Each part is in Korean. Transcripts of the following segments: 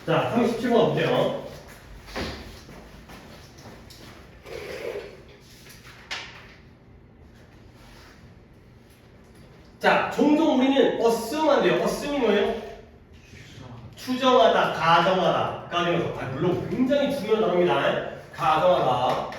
자, 37번 볼게요. 자, 종종 우리는 assume 한대요. assume이 뭐예요? 추정하다, 가정하다. 물론 굉장히 중요한 단어입니다. 가정하다.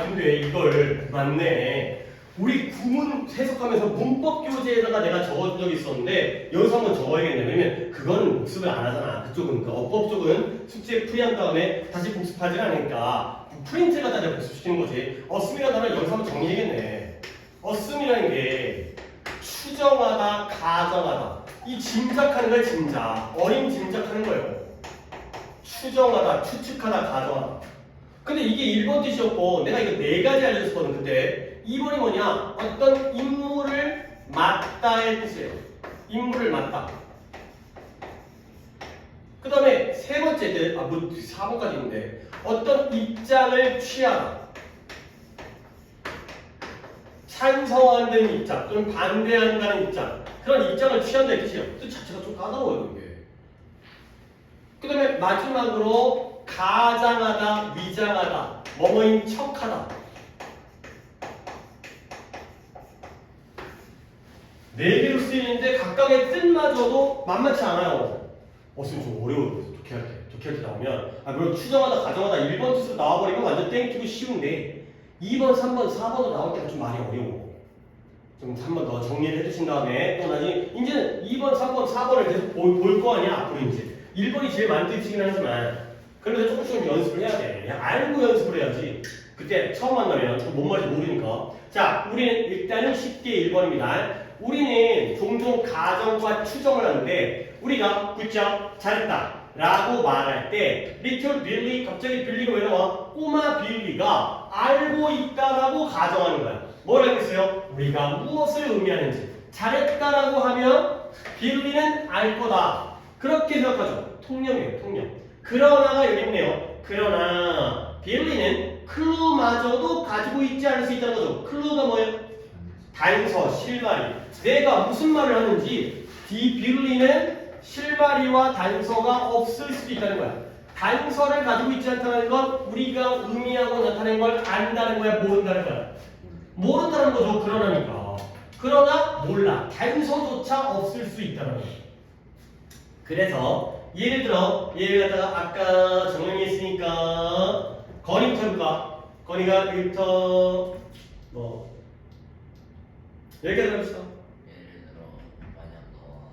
근데 이걸 맞네. 우리 구문 해석하면서 문법 교재에다가 내가 적어준 적이 있었는데 여기서 한번 적어야겠네. 왜냐면 그거는 복습을 안 하잖아. 그쪽은 그 어법 쪽은 숙제 풀이한 다음에 다시 복습하지 않으니까 프린트 갖다 내가 복습시키는 거지. assume이라는 단어를 여기서 한번 정리해야겠네. assume이라는 게 추정하다, 가정하다. 이 짐작하는 거야, 짐작. 어림 짐작하는 거예요. 추정하다, 추측하다, 가정하다. 근데 이게 1번 뜻이었고 내가 이거 4가지 알려줬거든 그때. 2번이 뭐냐? 어떤 임무를 맡다의 뜻이에요. 임무를 맡다. 그 다음에 세 번째 뜻, 4번까지 있는데 어떤 입장을 취하다. 찬성한다는 입장 또는 반대한다는 입장, 그런 입장을 취한다는 뜻이에요. 뜻 자체가 좀 까다로워요 이게. 그 다음에 마지막으로 가장하다, 위장하다, 뭐뭐인 척하다. 4개로 쓰이는데 각각의 뜻마저도 만만치 않아요. 선생님 좀 어려워요. 좋게 할 때 나오면 물론 추정하다, 가정하다 1번 뜻으로 나와버리면 완전 땡기고 쉬운데 2번, 3번, 4번으로 나올 때가 좀 많이 어려워. 좀 한 번 더 정리를 해주신 다음에 또 나중에 이제는 2번, 3번, 4번을 계속 볼 거 아니야 앞으로 이제 1번이 제일 많이 뜨이긴 하지만 그래도 조금씩 연습을 해야 돼. 그냥 알고 연습을 해야지. 그때 처음 만나면 뭔 말인지 모르니까. 자, 우리는 일단은 쉽게 1번입니다. 우리는 종종 가정과 추정을 하는데 우리가 굿잡 잘했다 라고 말할 때 리틀 빌리, 갑자기 빌리가 왜 나와? 꼬마 빌리가 알고 있다라고 가정하는 거야. 뭘 알겠어요? 우리가 무엇을 의미하는지. 잘했다라고 하면 빌리는 알 거다. 그렇게 생각하죠. 통념이에요, 통념. 그러나가 여기 있네요. 그러나 빌리는 클루마저도 가지고 있지 않을 수 있다는 거죠. 클루가 뭐예요? 단서, 실마리. 내가 무슨 말을 하는지 빌리는 실마리와 단서가 없을 수도 있다는 거야. 단서를 가지고 있지 않다는 건 우리가 의미하고 나타낸 걸 안다는 거야, 모른다는 거야. 모른다는 거죠. 그러나니까. 그러나 몰라. 단서조차 없을 수 있다는 거야. 그래서 예를 들어 얘를 갖다가 아까 정리했으니까 건이부터 해볼까? 건이가 1부터 여기까지 해봅시다. 예를 들어 만약 너가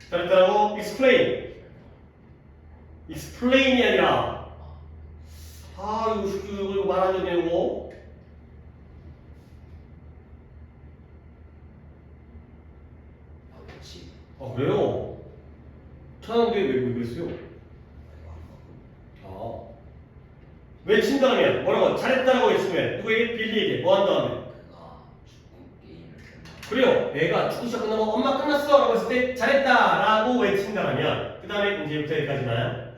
잘했다라고 explain. explain이 아니라 이거 말하면 되고 그렇지. 왜요? 찾았는데 왜 그랬어요? 외친다면 뭐라고? 잘했다라고 외치면 누구에게? 빌리에게 뭐 한 다음에? 그가 축구 게임을 그래요. 애가 축구 시작 끝나고 엄마 끝났어 라고 했을 때 잘했다라고 외친다면 그 다음에 이제부터 여기까지만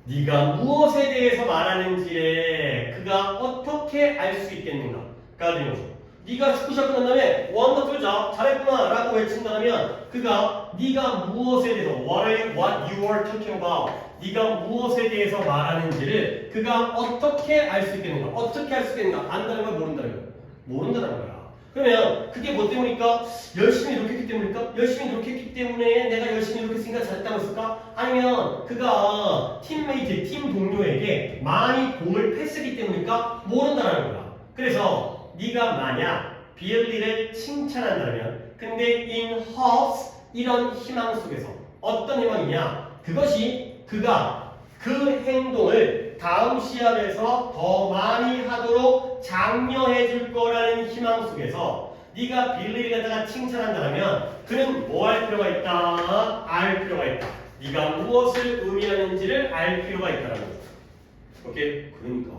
네가 무엇에 대해서 말하는지에 그가 어떻게 알 수 있겠는가가 되는 거죠. 네가 축구 시작 끝난 다음에 wonderful job, 잘했구나 라고 외친다면 그가 네가 무엇에 대해서 what you are talking about, 네가 무엇에 대해서 말하는지를 그가 어떻게 알 수 있겠는가. 어떻게 알 수 있겠는가. 안다는 거야, 모른다는 거야? 모른다는 거야. 그러면 그게 뭐 때문일까? 열심히 노력했기 때문일까? 열심히 노력했기 때문에 내가 열심히 노력했으니까 잘했다고 했을까? 아니면 그가 팀메이트, 팀 동료에게 많이 공을 패스했기 때문일까? 모른다는 거야. 그래서 네가 만약 빌리를 칭찬한다면 근데 in hopes, 이런 희망 속에서 어떤 희망이냐? 그것이 그가 그 행동을 다음 시합에서 더 많이 하도록 장려해 줄 거라는 희망 속에서 네가 빌리를 갖다가 칭찬한다면 그는 뭐 할 필요가 있다? 알 필요가 있다. 네가 무엇을 의미하는지를 알 필요가 있다는 거죠. 오케이? 그러니까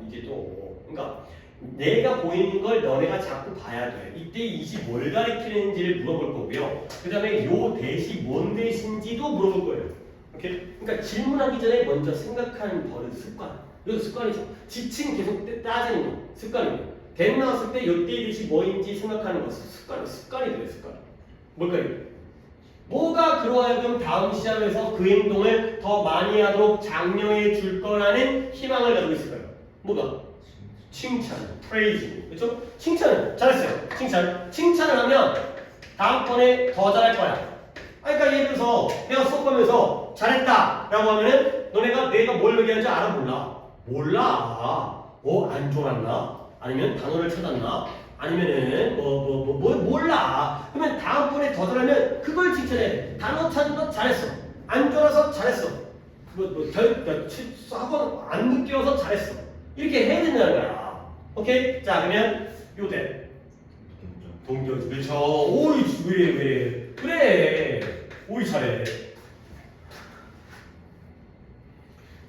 이게 또 그러니까 내가 보이는 걸 너네가 자꾸 봐야 돼. 이때 이시 뭘 가리키는지를 물어볼 거고요. 그 다음에 요 대시 뭔 대신지도 물어볼 거예요. 오케이? 그러니까 질문하기 전에 먼저 생각하는 버릇, 습관. 이거 습관이죠. 지칭 계속 따지는 거, 습관이에요. 대 나왔을 때 요때 대시 뭐인지 생각하는 거, 습관이 돼요, 습관. 뭘까요? 뭐가 그러하여금 다음 시험에서 그 행동을 더 많이 하도록 장려해 줄 거라는 희망을 가지고 있을까요? 뭐가? 칭찬, praise, 그렇죠? 칭찬, 잘했어요. 칭찬을 하면 다음번에 더 잘할 거야. 그러니까 예를 들어서 내가 수업하면서 잘했다라고 하면은 너네가 내가 뭘 얘기하는지 알아 몰라? 몰라. 안 좋았나? 아니면 단어를 찾았나? 아니면은 몰라. 그러면 다음번에 더 잘하면 그걸 칭찬해. 단어 찾은 거 잘했어. 안 좋아서 잘했어. 학원 안 늦게 와서 잘했어. 이렇게 해야 된다는 거야. 오케이? 자, 그러면 요대. 동경. 그렇죠. 오이, 왜. 그래. 오이, 잘해.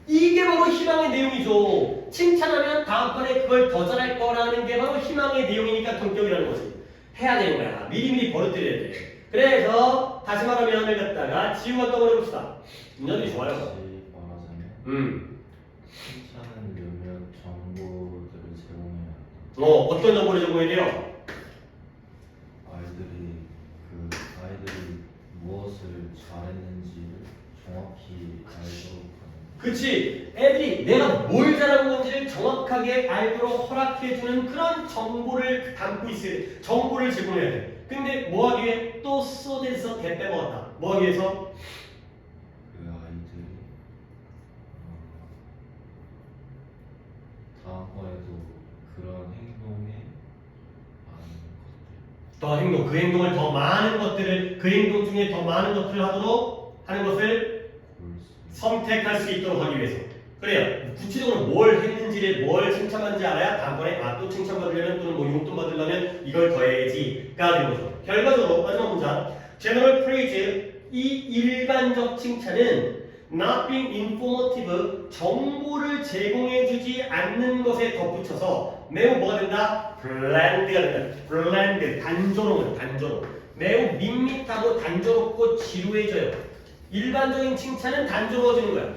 이게 바로 희망의 내용이죠. 칭찬하면 다음번에 그걸 더 잘할 거라는 게 바로 희망의 내용이니까 동격이라는 거지. 해야 되는 거야. 미리미리 버릇들여야 돼. 그래서 다시 말하면 을 갖다가 지우가 떠버려봅시다. 인연이 좋아요. 말하자면 칭찬은 몇몇 정보들을 제공해야 한다. 어떤 정보를 제공해야 돼요? 아이들이 무엇을 잘했는지를 정확히 알도록 하는. 그치. 애들이 내가 뭘 잘한 건지를 정확하게 알도록 허락해주는 그런 정보를 담고 있어야 돼. 정보를 제공해야 돼. 근데 뭐 하기 위해? 또 쏟아서 대 빼먹었다. 뭐 하기 위해서? 그 아이들이 다음번에도 그런 행동에 많은 것들 그 행동을 더 많은 것들을, 그 행동 중에 더 많은 것들을 하도록 하는 것을 선택할 수 있도록 하기 위해서. 그래요. 구체적으로 뭘 했는지를, 뭘 칭찬받는지 알아야 다음번에 또 칭찬받으려면 또는 뭐 용돈 받으려면 이걸 더 해야지가 되는 거죠. 결과적으로 마지막 문장. General praise, 이 일반적 칭찬은 not being informative, 정보를 제공해주지 않는 것에 덧붙여서 매우 뭐가 된다? bland가 된다. bland, 단조로운. 매우 밋밋하고 단조롭고 지루해져요. 일반적인 칭찬은 단조로워지는 거야.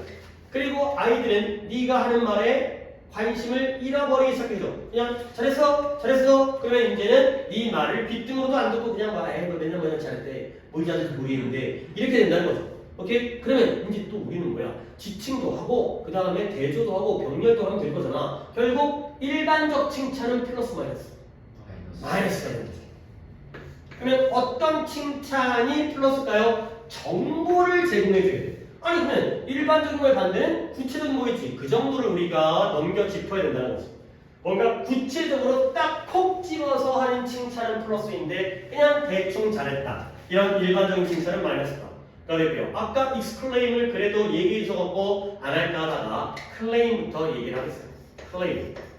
그리고 아이들은 네가 하는 말에 관심을 잃어버리기 시작해줘. 그냥 잘했어. 그러면 이제는 네 말을 귓등으로도 안 듣고 그냥 말해. 맨날 잘했대. 뭔지 아직 모르겠는데 이렇게 된다는 거죠. 오케이? 그러면 이제 또 우리는 뭐야? 지칭도 하고 그 다음에 대조도 하고 병렬도 하면 될 거잖아. 결국 일반적 칭찬은 플러스 마이너스가 되는 거죠. 그러면 어떤 칭찬이 플러스일까요? 정보를 제공해줘야 돼. 아니 그러면 일반적인 거에 반대는 구체적인 거겠지. 그 정도를 우리가 넘겨 짚어야 된다는 거지. 뭔가 구체적으로 딱 콕 집어서 하는 칭찬은 플러스인데 그냥 대충 잘했다. 이런 일반적인 칭찬은 마이너스다. 그러고요. 아까 exclaim을 그래도 얘기해 줘갖고 안 할까 하다가 claim부터 얘기를 하겠어요.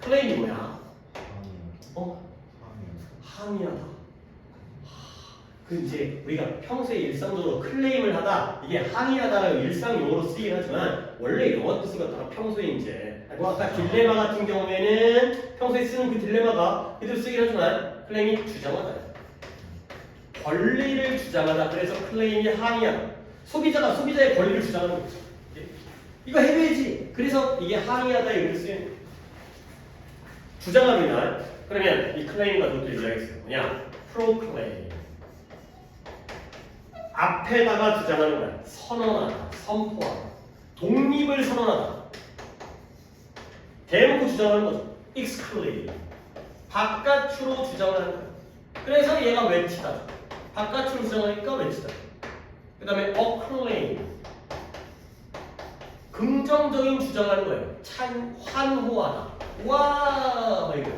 claim이 뭐야? 항의하다. 그 이제 우리가 평소에 일상적으로 클레임을 하다 이게 항의하다라고 일상 용어로 쓰이긴 하지만 원래 영어 뜻을 갖다가 평소에 이제 아까 딜레마 같은 경우에는 평소에 쓰는 그 딜레마가 그대로 쓰긴 하지만 클레임이 주장하다. 권리를 주장하다. 그래서 클레임이 항의하다. 소비자의 권리를 주장하는 거죠. 이거 해줘야지. 그래서 이게 항의하다 이걸 쓰는 주장하면 그러면 이 클레임 가지고 또 얘기하겠어요. 뭐냐? proclaim. 앞에다가 주장하는 거야. 선언하다, 선포하다. 독립을 선언하다. 대놓고 주장하는 거죠. exclaim. 바깥으로 주장을 하는 거야. 그래서 얘가 외치다. 바깥으로 주장하니까 외치다. 그 다음에 acclaim. 긍정적인 주장하는 거예요. 환호하다. 와! 이거.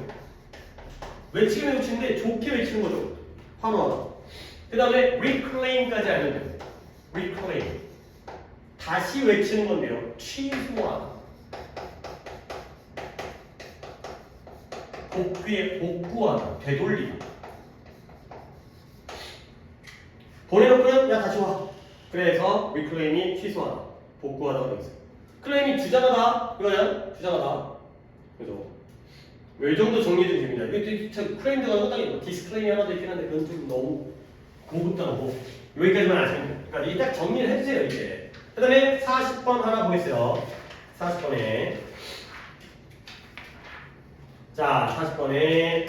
외치긴 외치는데 좋게 외치는 거죠. 환호하다. 그 다음에 reclaim까지 하는 거예요. reclaim. 다시 외치는 건데요. 취소하다. 복구하다. 되돌리다. 보내놓고는 야 다시 와. 그래서 reclaim이 취소하다. 복구하다고 되어 있어요. 클레임이 주장하다. 이거는 주장하다. 그죠? 이 정도 정리도 됩니다. 이거 클레임 들어가고 딱 있고 디스클레임 하나도 있긴 한데 그건 좀 너무 고급다고 여기까지만 아시면 돼요. 그러니까 이게 딱 정리를 해주세요 이제. 그 다음에 40번 하나 보겠어요. 40번에 자 40번에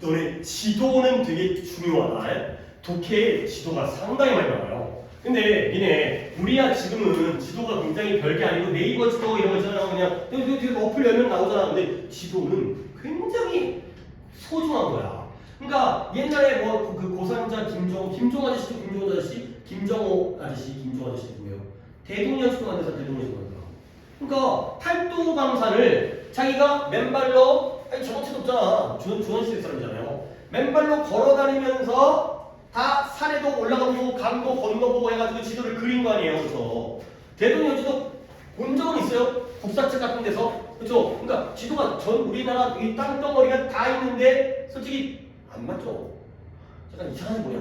너네 지도는 되게 중요하다. 독해에 지도가 상당히 많이 나와요. 근데 니네 우리야 지금은 지도가 굉장히 별게 아니고 네이버 지도 이런 거 있잖아. 그냥 여기 어플 열면 나오잖아. 근데 지도는 굉장히 소중한 거야. 그러니까 옛날에 뭐 그 고산자 김종호 아저씨도 김종호 아저씨, 김종호 아저씨 누구예요? 대동령 시도 만든 사람 대동령 시도 만든 사람. 그러니까 팔도 강산을 자기가 맨발로 아니 저번에도 없잖아. 조선시대 사람이잖아요. 맨발로 걸어다니면서 다 산에도 올라가보고 강도 건너보고 해가지고 지도를 그린 거 아니에요. 그래서 대동령지도 본 적은 있어요. 국사책 같은 데서. 그렇죠? 그러니까 지도가 전 우리나라 이 땅덩어리가 다 있는데 솔직히 안 맞죠. 약간 이상하지 뭐야.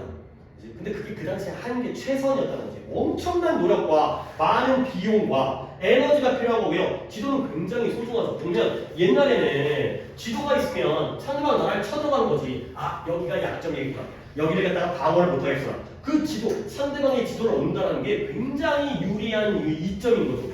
근데 그게 그 당시에 하는 게 최선이었다는 거지. 엄청난 노력과 많은 비용과 에너지가 필요한 거고요. 지도는 굉장히 소중하죠. 보면 옛날에는 지도가 있으면 상대방 나라를 쳐들어가는 거지. 아 여기가 약점이겠구나. 여기를 갖다가 방어를 못하겠구나. 그 지도, 상대방의 지도를 온다는 게 굉장히 유리한 이점인 거죠.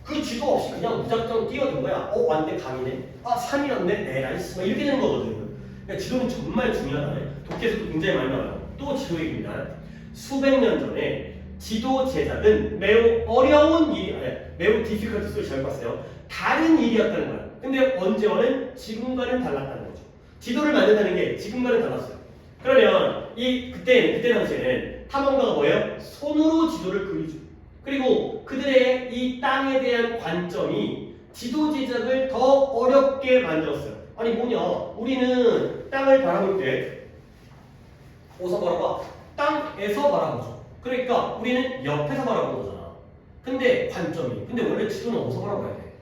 그 지도 없이 그냥 무작정 뛰어든 거야. 왔네 강이네. 산이었네. 에라이 씨. 이렇게 되는 거거든. 그러니까 지도는 정말 중요하다. 독해에서도 굉장히 많이 나와요. 또 지도 얘기입니다. 수백 년 전에 지도 제작은 매우 어려운 일이 매우 디피컬트 소리 잘 봤어요. 다른 일이었다는 거야. 근데 언제와는 지금과는 달랐다는 거죠. 지도를 만든다는 게 지금과는 달랐어요. 그러면 그때 당시에는 탐험가가 뭐예요? 손으로 지도를 그리죠. 그리고 그들의 이 땅에 대한 관점이 지도 제작을 더 어렵게 만들었어요. 아니 뭐냐? 우리는 땅을 바라볼 때 어디서 바라봐? 땅에서 바라보죠. 그러니까 우리는 옆에서 바라보는 거잖아. 근데 원래 지도는 어디서 바라봐야 돼?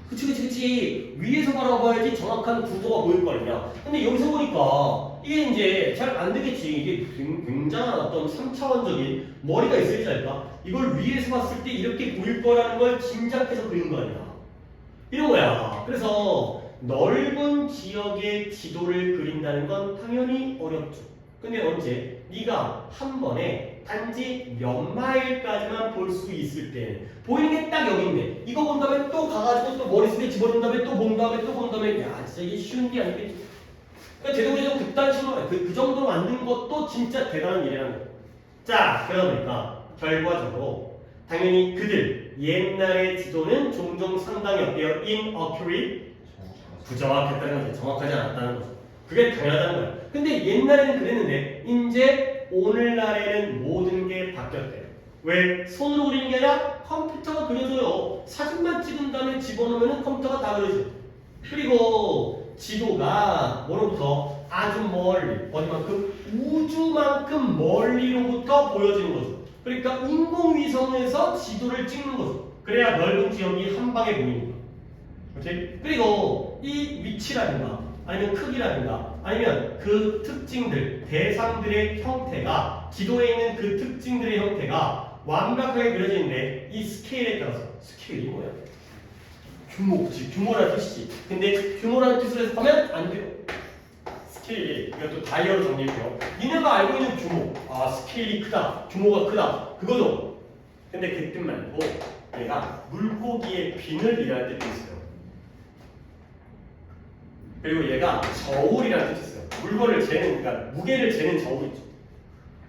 그치. 위에서 바라봐야지 정확한 구도가 보일 거 아니냐. 근데 여기서 보니까 이게 이제 잘 안 되겠지. 이게 굉장한 어떤 3차원적인 머리가 있어야지 할까? 이걸 위에서 봤을 때 이렇게 보일 거라는 걸 짐작해서 그린 거 아니야. 이런 거야. 그래서 넓은 지역의 지도를 그린다는 건 당연히 어렵죠. 근데 언제? 네가 한 번에 단지 몇 마일까지만 볼 수 있을 때 보이는 게 딱 여기 있네. 이거 본 다음에 또 가가지고 또 머릿속에 집어넣은 다음에 또 본 다음에 또 본 다음에 야 진짜 이게 쉬운 게 아니겠지. 그러니까 대동제도 그딴 식으로 그 정도로 만든 것도 진짜 대단한 일이라는 거예요. 자 그러다 보니까 결과적으로 당연히 그들 옛날의 지도는 종종 상당히 어때요? inaccurate 부정확했다는 거죠. 정확하지 않았다는 거죠. 그게 당연하다는 거야. 근데 옛날에는 그랬는데 이제 오늘날에는 모든 게 바뀌었대요. 왜? 손으로 그리는 게 아니라 컴퓨터가 그려줘요. 사진만 찍은 다음에 집어넣으면 컴퓨터가 다 그려줘. 그리고 지도가 뭐로부터 아주 멀리 어디만큼? 우주만큼 멀리로부터 보여지는 거죠. 그러니까 인공위성에서 지도를 찍는 거죠. 그래야 넓은 지역이 한 방에 보이는 거예요. 그렇지? 그리고 이 위치라든가 아니면 크기라든가 아니면 그 특징들, 대상들의 형태가 지도에 있는 그 특징들의 형태가 완벽하게 그려지는데 이 스케일에 따라서 스케일이 뭐야? 규모지, 규모라는 뜻이지. 근데 규모라는 뜻으로 해석하면 안 돼요. 스케일이 이것도 다이어로 정리해요. 니네가 알고 있는 규모, 스케일이 크다, 규모가 크다, 그거죠. 근데 그 뜻 말고 얘가 물고기의 비늘이라는 뜻이 있어요. 그리고 얘가 저울이라는 뜻이 있어요. 물건을 재는, 그러니까 무게를 재는 저울이죠.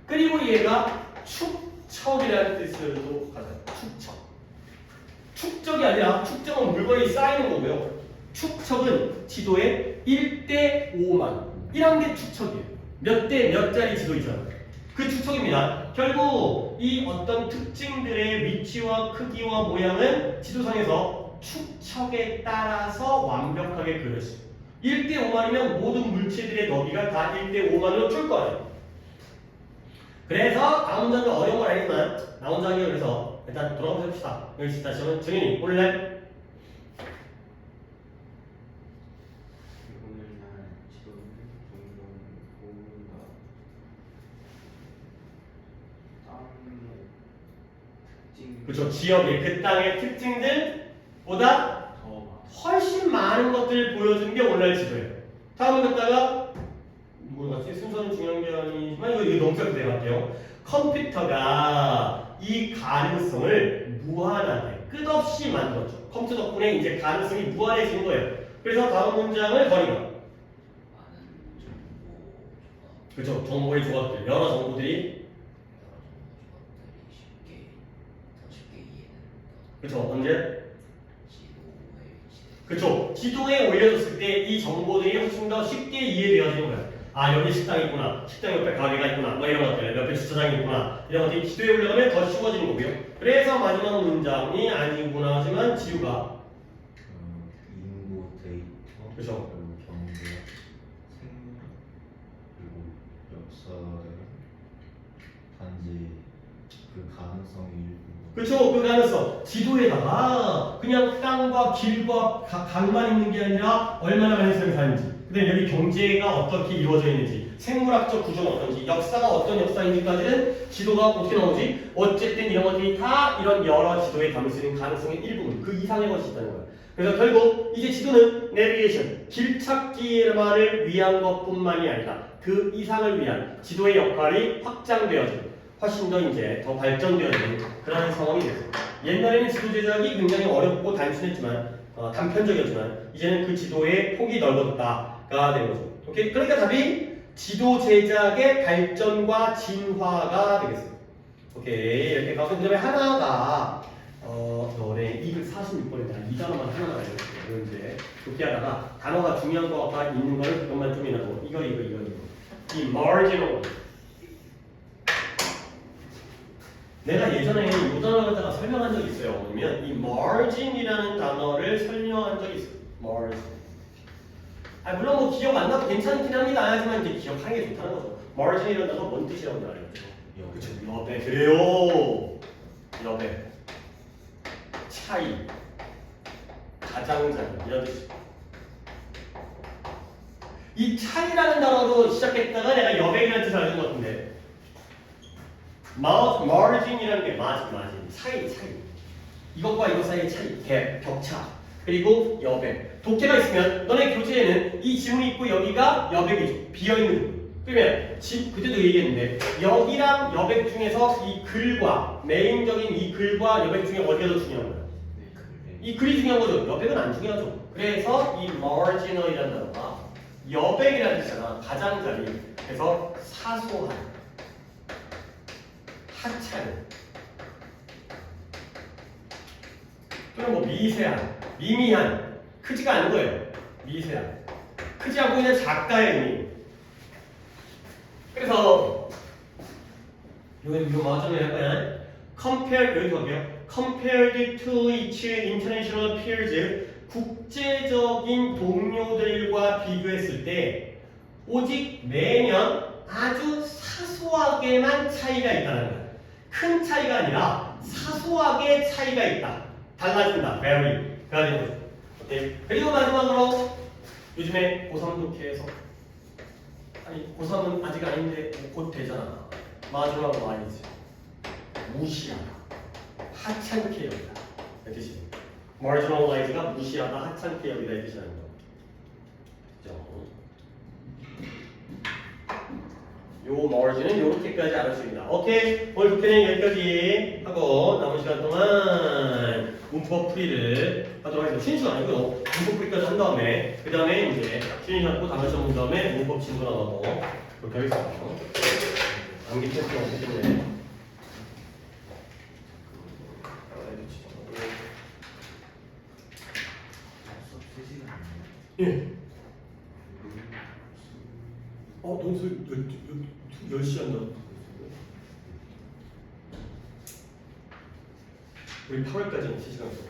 그리고 얘가 축척이라는 뜻으로도 가져요. 축척. 축적이 아니라 축적은 물건이 쌓이는 거고요. 축척은 지도의 1대 5만. 이런 게 축척이에요. 몇 대 몇 짜리 지도 있잖아요. 그 축척입니다. 결국 이 어떤 특징들의 위치와 크기와 모양은 지도상에서 축척에 따라서 완벽하게 그려져요. 1대 5만이면 모든 물체들의 너비가 다 1대 5만으로 줄 거 아니에요. 그래서 다음 문장은 어려운 건 아니지만 나 혼자 하기로 그래서 일단 돌아가서 해봅시다. 여기 다시 한번 정현이 오늘날 지도는 종종 보인다. 땅의 특징. 그렇죠. 지역의 그 땅의 특징들보다 훨씬 훨씬 많은 것들을 보여주는 게 오늘날 지도예요. 다음은 갖다가 뭐가 같지? 순서는 중요한 게 아니지만 이거 너무 짧게 내려갈게요. 컴퓨터가 이 가능성을 무한하게 끝없이 만들었죠. 컴퓨터 덕분에 이제 가능성이 무한해진 거예요. 그래서 다음 문장을 버리면 많은 그렇죠. 정보의 조각들, 여러 정보들이 쉽게 이해되는 그렇죠. 언제? 지도의 그렇죠. 지도에 올려줬을 때 이 정보들이 훨씬 더 쉽게 이해되어지는 거예요. 아 여기 식당이 있구나, 식당 옆에 가게가 있구나, 뭐 이런 것들, 옆에 주차장이 있구나, 이런 것들이 지도에 올라가면 더 쉬워지는 거고요. 그래서 마지막 문장이 아니구나 하지만 지우가 인구 데이터 그렇죠. 그리고 경제 생물 그리고 역사를 단지 그 가능성이 일부 그렇죠. 그 가능성 지도에다가 그냥 땅과 길과 강만 있는 게 아니라 얼마나 많은 사람이 사는지, 그다음에 여기 경제가 어떻게 이루어져 있는지, 생물학적 구조는 어떤지, 역사가 어떤 역사인지까지는 지도가 어떻게 나오지? 어쨌든 이런 것들이 다 이런 여러 지도에 담을 수 있는 가능성의 일부분, 그 이상의 것이 있다는 거예요. 그래서 결국 이제 지도는 내비게이션, 길찾기만을 위한 것뿐만이 아니라 그 이상을 위한 지도의 역할이 확장되어지고 훨씬 더 이제 더 발전되어지는 그런 상황이 됐어요. 옛날에는 지도 제작이 굉장히 어렵고 단순했지만 단편적이었지만 이제는 그 지도의 폭이 넓어졌다가 된 거죠. 오케이? 그러니까 답이 지도 제작의 발전과 진화가 되겠어요. 오케이 이렇게 가서 그다음에 하나가 너네 246번에 이 단어만 하나 나와요. 이제 그렇게 하다가 단어가 중요한 거가 있는 걸 그것만 좀 이나고 이거 이 marginal. 내가 예전에 이 단어를 갖다가 설명한 적이 있어요. 뭐냐면 이 margin이라는 단어를 설명한 적이 있어요. margin. 물론 뭐 기억 안 나도 괜찮긴 합니다. 하지만 이제 기억하는 게 좋다는 거죠. margin이라는 단어 뭔 뜻이라고 알았죠? 그쵸? 여배. 그래요. 여배. 차이. 가장자리. 이런 뜻이. 이 차이라는 단어로 시작했다가 내가 여백이라는 뜻을 알는 것 같은데. margin이라는 게 margin. 차이. 이것과 이것 사이의 차이. 갭, 격차. 그리고 여백. 독해가 있으면 너네 교재에는 이 지문이 있고 여기가 여백이죠. 비어있는 부분. 그러면 그때도 얘기했는데 여기랑 여백 중에서 이 글과 메인적인 이 글과 여백 중에 어디가 더 중요한 거야? 이 글이 중요한 거죠. 여백은 안 중요하죠. 그래서 이 marginal이라는 단어가 여백이라는 뜻이잖아. 가장자리. 그래서 사소한, 하찮은, 또는 뭐 미세한, 미미한, 크지가 않은 거예요. 미세한. 크지 않고 그냥 작다의 의미. 그래서 이거 마저는 할 거야. Compare 여기 볼게요. Compared to each international peers, 국제적인 동료들과 비교했을 때 오직 매년 아주 사소하게만 차이가 있다는 거야. 큰 차이가 아니라 사소하게 차이가 있다. 달라진다. vary가 되는 거죠. 오케이. 그리고 마지막으로 요즘에 고3 독해에서 아니 고3은 아직 아닌데 곧 되잖아. 마지막으로 아니지. 무시하다. 하찮게 여기다. 이 뜻이. marginalize가 무시하다, 하찮게 여기다 이 뜻이라는 거. 요 margin은 요렇게까지 알았습니다. 오케이. 오늘 독해는 여기까지 하고 남은 시간 동안 문법 풀이를 하도록 하겠습니다. 쉬는 시간 아니고요. 문법 풀이까지 한 다음에 그 다음에 이제 쉬는 시간 하고 단어 시험 본 다음에 문법 친구 나가고 그렇게 하겠습니다. 암기 테스트가 없기 때문에 예. 너무 10시 한다. 우리 8월까지는 3시간 있어.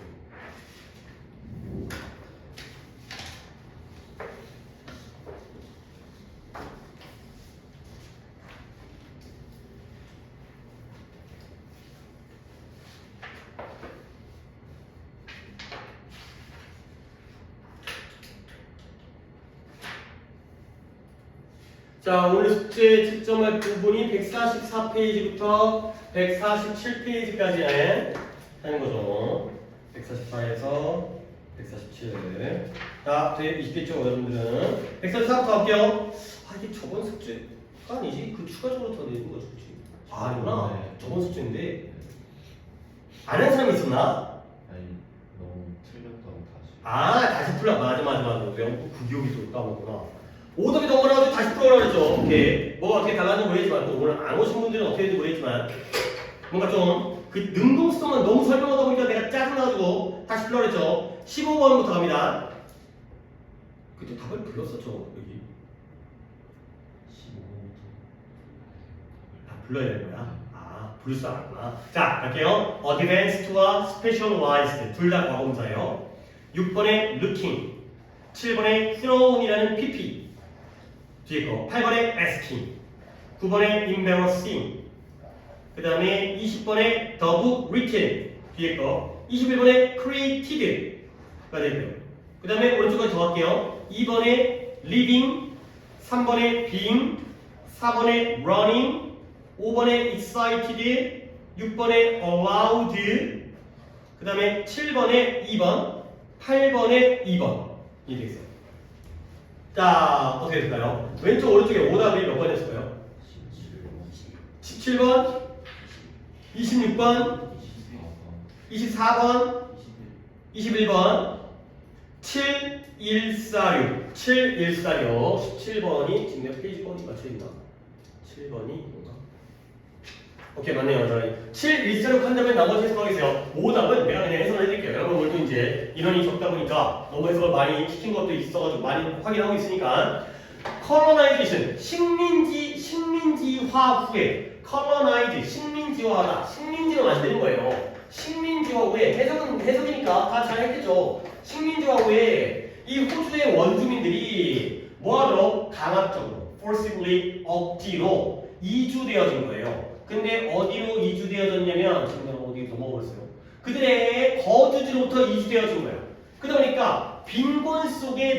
자, 오늘 숙제 측정할 부분이 144페이지부터 147페이지까지 하는 거죠. 144에서 147. 자, 돼 있겠죠, 여러분들은. 144부터 할게요. 아, 이게 저번 숙제가 아니지? 그 추가적으로 더 내는 거지, 그치? 아, 아니구나. 네. 저번 숙제인데. 안 한 사람이 있었나? 아니 너무 틀렸다고 다시. 아, 다시 풀라. 맞아. 영국 구기억이 또 까먹구나. 오답이 너무 많아가지고 다시 풀어라 그랬죠. 오케이. 뭐가 어떻게 달라는지 모르겠지만, 또 오늘 안 오신 분들은 어떻게 되는지 모르겠지만, 뭔가 좀 그 능동성은 너무 설명하다 보니까 내가 짜증나가지고 다시 풀라 그랬죠. 15번부터 갑니다. 그때 답을 불렀었죠, 여기. 15부터. 아, 불러야 되는 거야? 아, 부를 줄 알았구나. 자, 갈게요. Advanced와 Specialized 둘 다 과거분사예요. 6번에 looking, 7번에 thrown이라는 pp, 뒤에 거 8번에 asking, 9번에 embarrassing, 그 다음에 20번에 the book written, 뒤에 거 21번에 created가 되고요. 그 다음에 오른쪽까지 더 할게요. 2번에 living, 3번에 being, 4번에 running, 5번에 excited, 6번에 allowed, 그 다음에 7번에 2번, 8번에 2번 이 되겠어요. 자, 어떻게 될까요? 왼쪽 오른쪽에 오답이 몇 번이었을까요? 17번, 26번, 24번, 21번, 7146, 7146, 17번이 지금 몇 페이지 번이 맞춰있나? 7번이 뭔가? 오케이, 맞네요. 저희 7146 한다면 나머지 해석하겠어요. 오답은 내가 그냥 해석을 해드릴게요. 여러분 오늘도 이제 인원이 적다 보니까 너무 해석을 많이 시킨 것도 있어가지고 많이 확인하고 있으니까 colonization, 식민지화 후에 colonize, 식민지화하다. 식민지를 만드는 거예요. 식민지화 후에 해석이니까 다 잘 했겠죠. 식민지화 후에 이 호주의 원주민들이 뭐하도록 강압적으로 forcibly 억지로 이주되어진 거예요. 근데 어디로 이주되어졌냐면 지금 내가 어디 넘어버렸어요. 그들의 거주지로부터 이주되어진 거예요. 그러다 보니까 빈곤 속에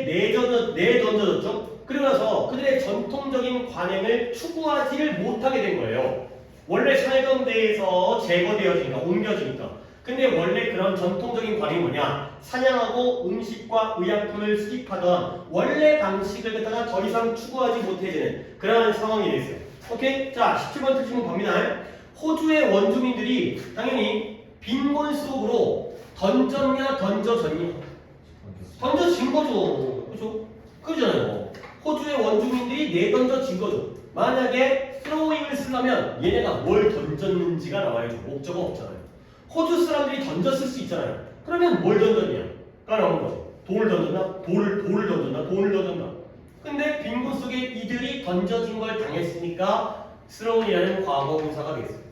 내던져졌죠. 그리고 나서 그들의 전통적인 관행을 추구하지를 못하게 된 거예요. 원래 살던 데에서 제거되어지니까, 옮겨지니까. 근데 원래 그런 전통적인 관행이 뭐냐? 사냥하고 음식과 의약품을 수집하던 원래 방식을 갖다가 더 이상 추구하지 못해지는 그런 상황이 됐어요. 오케이? 자, 17번 질문 갑니다. 호주의 원주민들이 당연히 빈곤 속으로 던졌냐, 던져졌냐? 던져진 거죠. 그죠? 그러잖아요. 호주의 원주민들이 내던져진 거죠. 만약에 throwing을 쓰려면 얘네가 뭘 던졌는지가 나와야죠. 목적어 없잖아요. 호주 사람들이 던졌을 수 있잖아요. 그러면 뭘 던졌냐? 가 나오는 거죠. 돌을 던졌나? 돌을 던졌나? 돌을 던졌나? 근데 빈곤 속에 이들이 던져진 걸 당했으니까 throw이라는 과거 분사가 되겠습니다.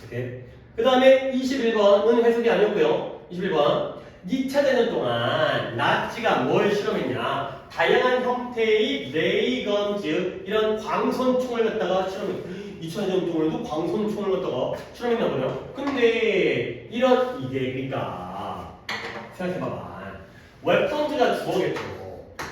오케이. 그 다음에 21번은 해석이 아니었고요. 21번. 2차 대전 동안 나치가 뭘 실험했냐? 다양한 형태의 레이건즈 이런 광선총을 갖다가 실험했고 2차 대전 동안에도 광선총을 갖다가 실험했나 보네요. 근데 이런 이게 그러니까 생각해봐봐. 웨펀즈가 주어겠죠.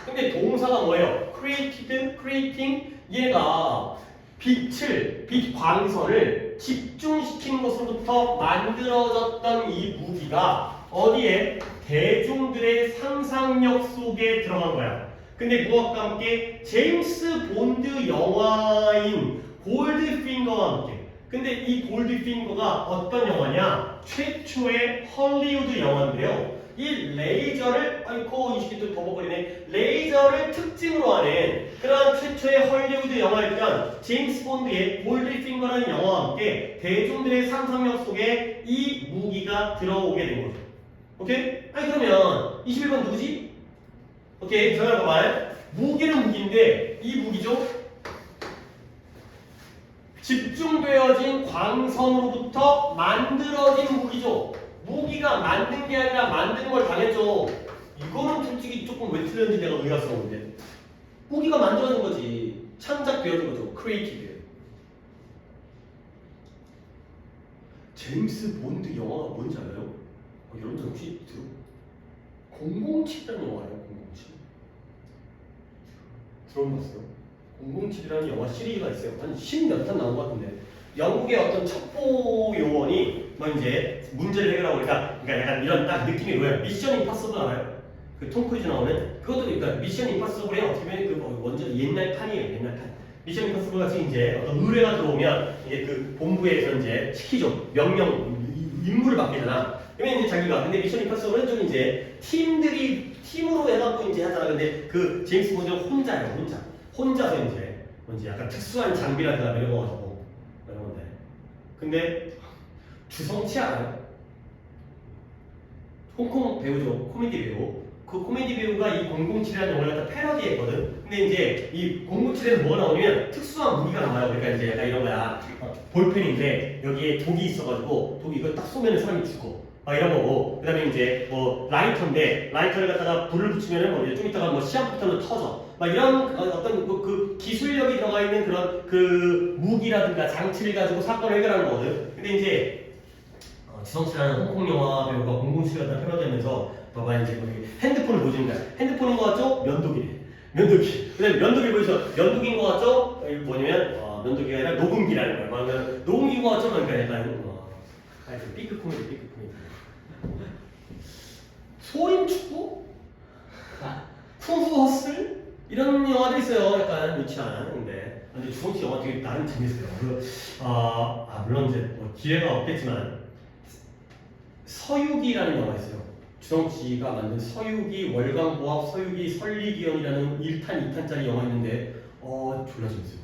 근데 동사가 뭐예요? created, creating 얘가 빛 광선을 집중시킨 것으로부터 만들어졌던 이 무기가 어디에? 대중들의 상상력 속에 들어간 거야. 근데 무엇과 함께? 제임스 본드 영화인 골드핑거와 함께. 근데 이 골드핑거가 어떤 영화냐? 최초의 헐리우드 영화인데요. 이 레이저를, 아이고 이 새끼 또 버벅거리네. 레이저를 특징으로 하는 그런 최초의 헐리우드 영화였던 제임스 본드의 골드핑거라는 영화와 함께 대중들의 상상력 속에 이 무기가 들어오게 된 거죠. 오케이? 아니 그러면 21번 누구지? 오케이, 정말 봐봐요. 무기는 무기인데 이 무기죠? 집중되어진 광선으로부터 만들어진 무기죠. 무기가 만든 게 아니라 만드는 걸 당했죠. 이거는 솔직히 조금 왜 틀렸는지 내가 의아스러운데. 무기가 만들어진 거지. 창작되어진 거죠. 크리에이티브. 제임스 본드 영화가 뭔지 알아요? 여러분들 혹시 007이라는 영화예요. 007. 들어봤어요? 007이라는 영화 시리즈가 있어요. 한 10몇 편 나온 것 같은데 영국의 어떤 첩보 요원이 뭐 이제 문제를 해결하고 그러니까 약간 이런 딱 느낌이 뭐예요? 미션 임파서블 알아요? 그 톰 크루즈 나오는 그것도 그러니까 미션 임파서블의 어떻게 보면 그 완전 옛날 판이에요. 옛날 판. 미션 임파서블 같이 이제 어떤 의뢰가 들어오면 이제 그 본부에서 이제 시키죠. 명령 임무를 맡기잖아. 그러면 이제 자기가 근데 미션 임파서블은 좀 이제 팀으로 해갖고 이제 하잖아. 근데 그 제임스 본드는 혼자예요. 혼자서 이제 뭔지 약간 특수한 장비라든가 이런 거 가지고 이런 건데. 근데 주성치 않아요. 홍콩 배우죠. 코미디 배우. 그 코미디 배우가 이 007이라는 영화를 갖다 패러디했거든. 근데 이제 이 007에는 뭐가 나오냐면 특수한 무기가 나와요. 그러니까 이제 약간 이런 거야. 볼펜인데 여기에 독이 있어가지고 독이 이걸 딱 쏘면 사람이 죽어. 막 이런 거고. 그다음에 이제 뭐 라이터인데 라이터를 갖다가 불을 붙이면은 뭐 이제 좀 이따가 뭐 시한폭탄으로 터져. 막 이런 어떤 그 기술력이 들어가 있는 그런 그 무기라든가 장치를 가지고 사건을 해결하는 거거든. 근데 이제 지성치라는 홍콩 영화 배우가 007을 갖다 패러디하면서 봐봐 이제 거기 핸드폰을 보여주는 거야. 핸드폰인 거 같죠? 면도기래. 면도기. 그다음에 면도기 보여서 면도기인 거 같죠? 이거 뭐냐면 면도기가 아니라 녹음기라는 거야. 막 녹음기인 거 같죠? 그러니까 약간 삐끗 코미디. 소림 축구? 쿵푸 허슬? 이런 영화도 있어요. 약간 유치한. 근데 주성치 영화 되게 나름 재밌어요. 물론 이제 뭐 기회가 없겠지만 서유기라는 영화 있어요. 주성치가 만든 서유기 월광고압 서유기 설리기연이라는 1탄, 2탄짜리 영화 있는데 졸라 재밌어요.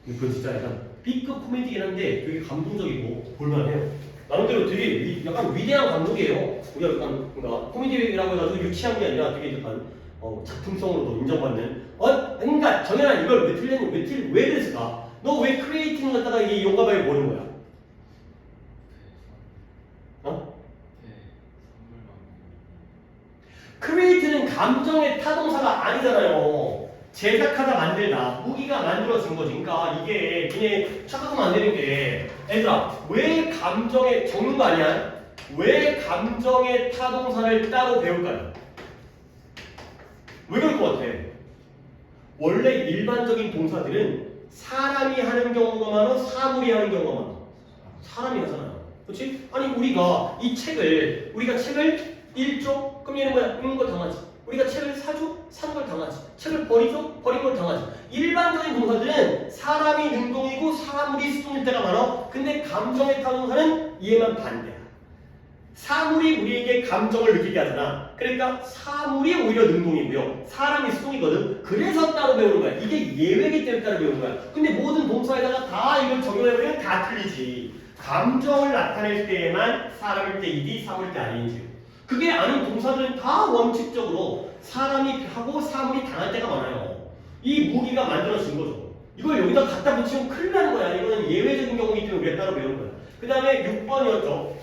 그건 진짜 약간 B급 코미디긴 한데 되게 감동적이고 볼만해요. 나름대로 되게 약간 위대한 감독이에요. 우리가 약간 뭔가 코미디라고 해가지고 유치한 게 아니라 되게 약간 작품성으로도 인정받는 그러니까 정연아 이걸 왜 틀렸니? 왜 그랬을까? 너 왜 크리에이팅 갖다가 이게 용감하게 보는 거야? 크리에이트는 감정의 타동사가 아니잖아요. 제작하다 만들다 무기가 만들어진 거지. 그러니까 이게 그냥 착각하면 안 되는 게 얘들아 왜 감정에 적는 거 아니야? 왜 감정의 타동사를 따로 배울까요? 왜 그럴 것 같아? 원래 일반적인 동사들은 사람이 하는 경우가 많아 사물이 하는 경우가 많아. 사람이 하잖아요. 그렇지? 아니 우리가 책을 읽죠? 그럼 얘는 뭐야? 읽는 걸 당하지. 우리가 책을 사죠? 산 걸 당하지. 책을 버리죠? 버린 걸 당하지. 일반적인 동사들은 사람이 능동이고 사물이 수동일 때가 많아. 근데 감정의 타동사는 얘만 반대야. 사물이 우리에게 감정을 느끼게 하잖아. 그러니까 사물이 오히려 능동이고요. 사람이 수동이거든. 그래서 따로 배우는 거야. 이게 예외이기 때문에 따로 배우는 거야. 근데 모든 동사에다가 다 이걸 적용해버리면 다 틀리지. 감정을 나타낼 때에만 사람일 때 이디, 사물일 때 아닌지. 그게 아닌 동사들은 다 원칙적으로 사람이 하고 사물이 당할 때가 많아요. 이 무기가 만들어진 거죠. 이걸 여기다 갖다 붙이면 큰일 나는 거야. 이거는 예외적인 경우이기 때문에 우리가 따로 배우는 거야. 그 다음에 6번이었죠.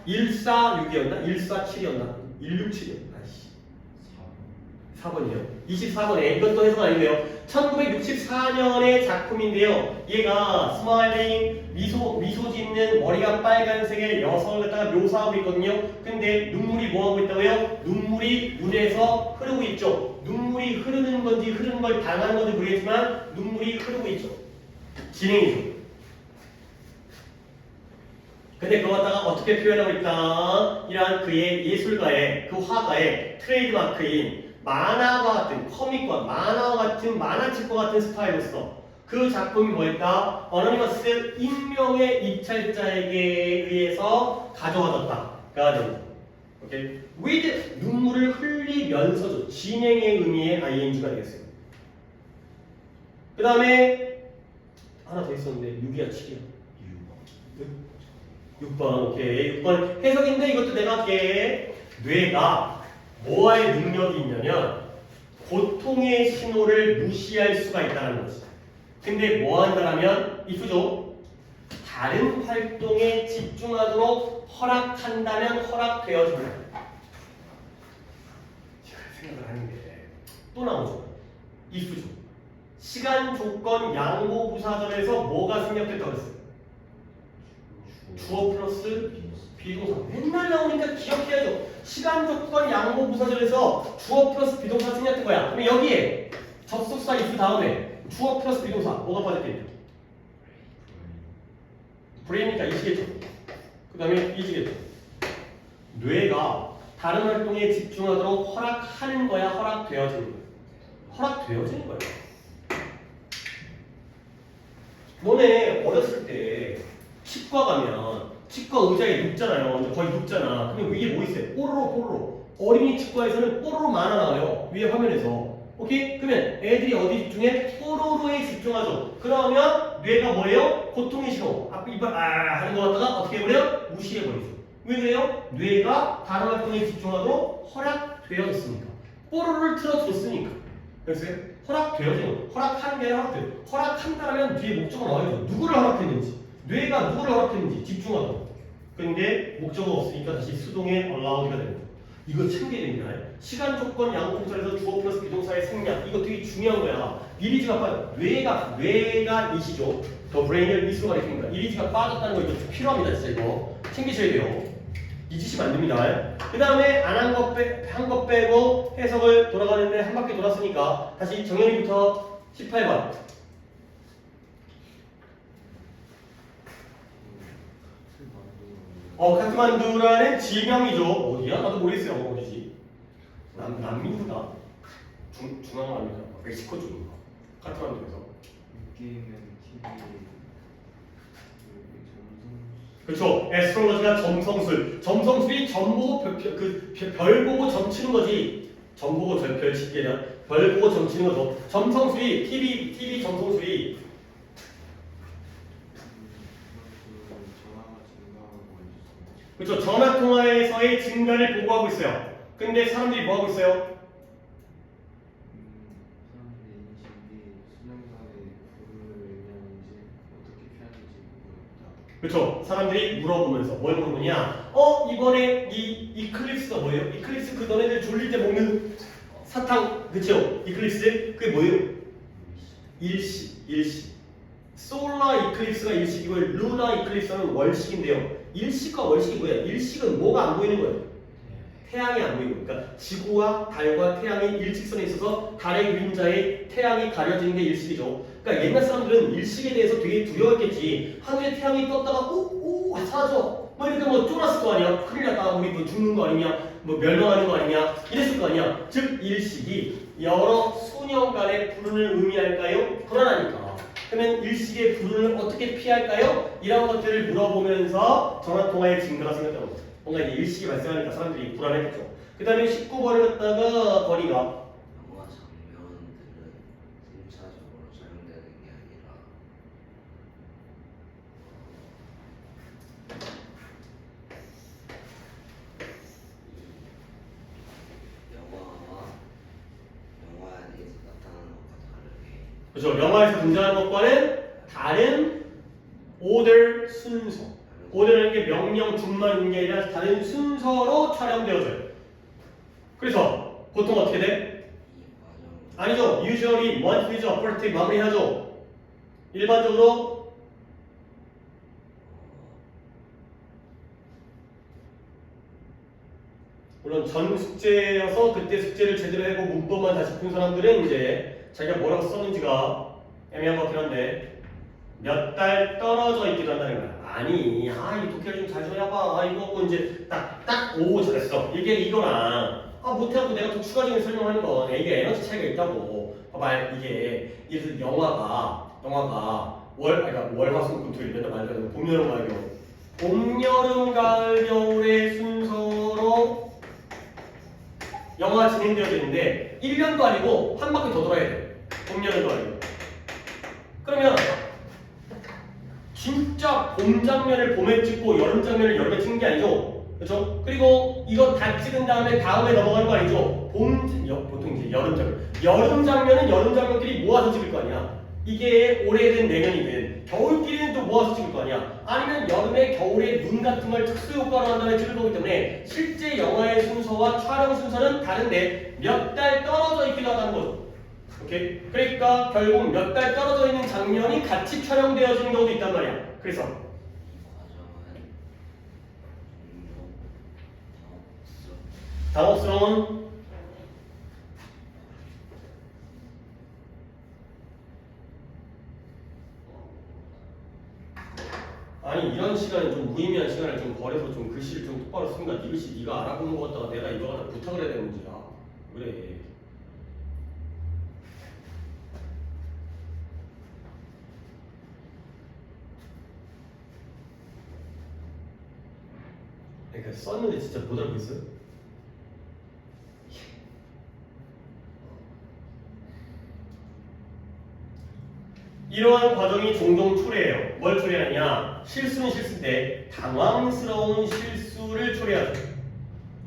146이었나? 147이었나? 167이었나? 4번이요. 24번에 이것도 해석 아닌데요. 1964년의 작품인데요. 얘가 스마일링 미소 짓는 머리가 빨간색의 여성을 갖다가 묘사하고 있거든요. 근데 눈물이 뭐하고 있다고요? 눈물이 눈에서 흐르고 있죠. 눈물이 흐르는 건지 흐르는 걸 당하는 건지 모르겠지만 눈물이 흐르고 있죠. 진행이죠. 근데 그거 갖다가 어떻게 표현하고 있다? 이러한 그의 예술가의 그 화가의 트레이드마크인 만화와 같은 코믹과 만화와 같은 만화책과 같은 스타일로서 그 작품이 뭐였다? 어너니머스 익명의 입찰자에게 의해서 가져와졌다가 됩니다. 오케이? with 눈물을 흘리면서도 진행의 의미의 ing가 되겠어요. 그 다음에 하나 더 있었는데 6이야 7이야? 6번 오케이 6번 해석인데 이것도 내가 할게. 뇌가 뭐와의 능력이 있냐면 고통의 신호를 무시할 수가 있다는 거지. 근데 뭐 한다면 if죠. 다른 활동에 집중하도록 허락한다면 허락되어준다. 제가 생각을 하는데 또 나오죠. if죠. 시간 조건 양보 부사절에서 뭐가 생략됐다고 했어요? 주어 플러스 비동사. 맨날 나오니까 기억해야죠. 시간 조건 양보 부사절에서 주어 플러스 비동사 생략된 거야. 그럼 여기에 접속사 is 다음에 주어 플러스 비동사 뭐가 빠질게? brain이니까 이시겠죠. 그 다음에 이시겠죠. 뇌가 다른 활동에 집중하도록 허락하는 거야, 허락되어지는 거야? 허락되어지는 거야. 너네 어렸을 때 치과 가면 치과 의자에 눕잖아요. 거의 눕잖아. 그럼 위에 뭐 있어요? 뽀로로 뽀로로. 어린이 치과에서는 뽀로로만 하나 나와요. 위에 화면에서. 오케이? 그러면 애들이 어디 집중해? 뽀로로에 집중하죠. 그러면 뇌가 뭐예요? 고통의 신호. 앞 이빨 하는 거 갖다가 어떻게 해버려요? 무시해버리죠. 왜 그래요? 뇌가 다른 활동에 집중하도록 허락되어 있으니까. 뽀로로를 틀어줬으니까. 그래서 허락되어지는 허락하는 게 아니라 허락돼요. 허락한다면 뒤에 목적어 나와야죠. 누구를 허락했는지, 뇌가 누구를 허락했는지 집중하도록. 근데 목적어가 없으니까 다시 수동의 allowed가 되는 거예요. 이거 챙겨야 됩니다. 시간 조건 양봉설에서 주어 플러스 비동사의 생략 이거 되게 중요한 거야. 이리지가 빠져. 뇌가 이시죠. 더 브레인을 미스로 가리킵니다. 이리지가 빠졌다는 거 이거 좀 필요합니다. 진짜 이거 챙기셔야 돼요. 잊으시면 안 됩니다. 그 다음에 안 한 것 빼고 해석을 돌아가는데 한 바퀴 돌았으니까 다시 정현이부터 18번. 카트만두라는 지명이죠. 어디야? 나도 모르겠어요. 어디지? 남미인가? 중앙아메리카, 멕시코 쪽인가? 카트만두에서. 게임은 TV 그렇죠. 에스트롤로지가 점성술. 점성술이 점 보고 별 보고 점 치는 거지. 점 보고 별 치는 게 아니라 별 보고 점 치는 거죠. 점성술이 TV 점성술이 그렇죠. 전화 통화에서의 증가를 보고하고 있어요. 근데 사람들이 뭐 하고 있어요? 사람들의 인식이 수면사의 불을 의미하는지 어떻게 피하는지 모르겠다. 그렇죠. 사람들이 물어보면서 뭘 물어보냐? 이번에 이 이클립스가 뭐예요? 이클립스 그 너네들 졸릴 때 먹는 사탕, 그렇죠? 이클립스 그게 뭐예요? 일시. 솔라 이클립스가 일식이고 루나 이클립스는 월식인데요. 일식과 월식이 뭐야? 일식은 뭐가 안 보이는 거예요? 태양이 안 보이고, 그러니까 지구와 달과 태양이 일직선에 있어서 달의 그림자에 태양이 가려지는 게 일식이죠. 그러니까 옛날 사람들은 일식에 대해서 되게 두려웠겠지. 하늘에 태양이 떴다가 오 사라져. 뭐 이렇게 뭐 쫄았을 거 아니야. 큰일 났다. 우리 뭐 죽는 거 아니냐? 뭐 멸망하는 거 아니냐? 이랬을 거 아니야. 즉 일식이 여러 수년간의 불운을 의미할까요? 불안하니까. 그러면 일식의 불운을 어떻게 피할까요? 이런 것들을 물어보면서 전화통화의 증가가 생겼다고 합니다. 뭔가 이제 일식이 발생하니까 사람들이 불안했죠. 그 다음에 19번을 갖다가 거리가 영화 장면들은 순차적으로 촬영되는 게 아니라 영화에서 나타나는 것과 다르게 그렇죠. 영화에서 등장하는 것과는 다른 오더 순서. 오더라는 게 명령 중만 있는 게 아니라 다른 순서로 촬영되어져요. 그래서 보통 어떻게 돼? 이 과정을 아니죠. usually one is operative 마무리하죠. 일반적으로 물론 전 숙제여서 그때 숙제를 제대로 하고 문법만 다시 푼 사람들은 이제 자기가 뭐라고 썼는지가 애매한 것 같긴 한데 몇 달 떨어져 있기도 한다는 거야. 아니, 이 독해를 좀 잘 좀 해봐. 이거 갖고 이제 오 잘했어. 이거랑 못해갖고 내가 또 추가적인 설명하는 건 이게 에너지 차이가 있다고. 봐봐, 이게 예를 들어 영화가 월, 화, 수, 금, 토, 일 맨날 말하는 봄, 여름, 가을, 겨울. 봄, 여름, 가을, 겨울의 순서로 영화가 진행되어져 있는데 1년도 아니고 한 바퀴 더 돌아야 돼. 봄, 여름도 아니고. 그러면 진짜 봄 장면을 봄에 찍고 여름 장면을 여름에 찍는 게 아니죠. 그렇죠? 그리고 이거 다 찍은 다음에 다음에 넘어가는 거 아니죠. 보통 이제 여름 장면은 여름 장면끼리 모아서 찍을 거 아니야. 이게 올해든 내년이든 겨울끼리는 또 모아서 찍을 거 아니야. 아니면 여름에 겨울에 눈 같은 걸 특수 효과로 한 다음에 찍을 거기 때문에 실제 영화의 순서와 촬영 순서는 다른데 몇 달 떨어져 있기도 하다는 거죠. 오케이? 그러니까 결국 몇 달 떨어져 있는 장면이 같이 촬영되어지는 경우도 있단 말이야. 그래서 이 과정은 당혹스러운 아니 이런 시간에 좀 무의미한 시간을 좀 버려서 좀 글씨를 좀 똑바로 쓰니까 네 글씨 네가 알아보는 거 같다가 내가 이거 갖다 부탁을 해야 되는 문제야. 그래. 그러니까 썼는데 진짜 못 알고 있어요? 이러한 과정이 종종 초래해요. 뭘 초래하냐? 실수는 실수인데 당황스러운 실수를 초래하죠.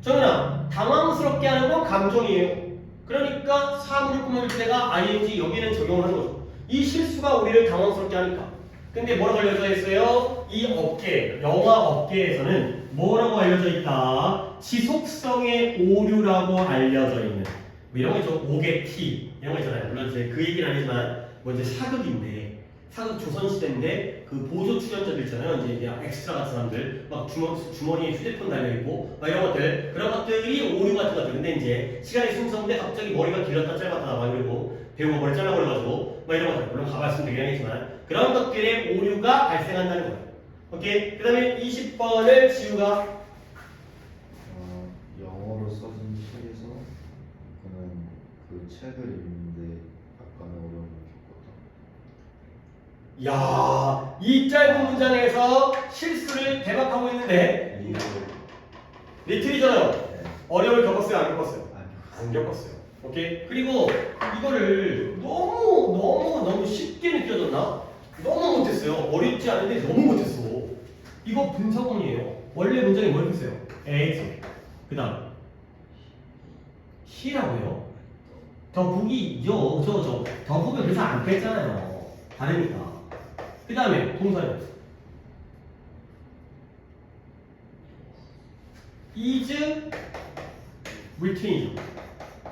정연아, 당황스럽게 하는 건 감정이에요. 그러니까 사물을 꾸밀 때가 ing 여기는 적용을 하는 거죠. 이 실수가 우리를 당황스럽게 하니까. 근데 뭐라고 알려져 있어요? 이 업계, 영화 업계에서는 뭐라고 알려져 있다? 지속성의 오류라고 알려져 있는. 뭐 이런 거 있죠. 오게티 이런 거 있잖아요. 물론 이제 그 얘기는 아니지만 뭐 이제 사극인데 사극 조선시대인데 그 보조 출연자들 있잖아요. 이제 엑스트라 같은 사람들 막 주머니에 휴대폰 달려있고 막 이런 것들 그런 것들이 오류 같은 것들. 근데 이제 시간이 순서인데 갑자기 머리가 길었다 짧았다 막 이러고 배우가 머리 잘라버려가지고 막 이런 것들 물론 가봤으면 되긴 하겠지만 그런 것들의 오류가 발생한다는 거예요. 오케이. 그 다음에 20번을 지우가 영어로 써진 책에서 그는 그 책을 읽는데 약간의 어려움을 겪었다. 야, 이 짧은 문장에서 실수를 대박하고 있는데 리틀이잖아요. 네. 어려움을 겪었어요? 안 겪었어요? 아니요. 안 겪었어요. 오케이. 그리고 이거를 너무 쉽게 느껴졌나? 너무 못했어요. 어렵지 않은데 너무 못했어. 이거 분사문이에요. 원래 문장이 뭐였어요? as. 그 다음 he라고요. 더북이 더북을 그래서 안 뺐잖아요. 다르니까. 그 다음에 동사는 is written.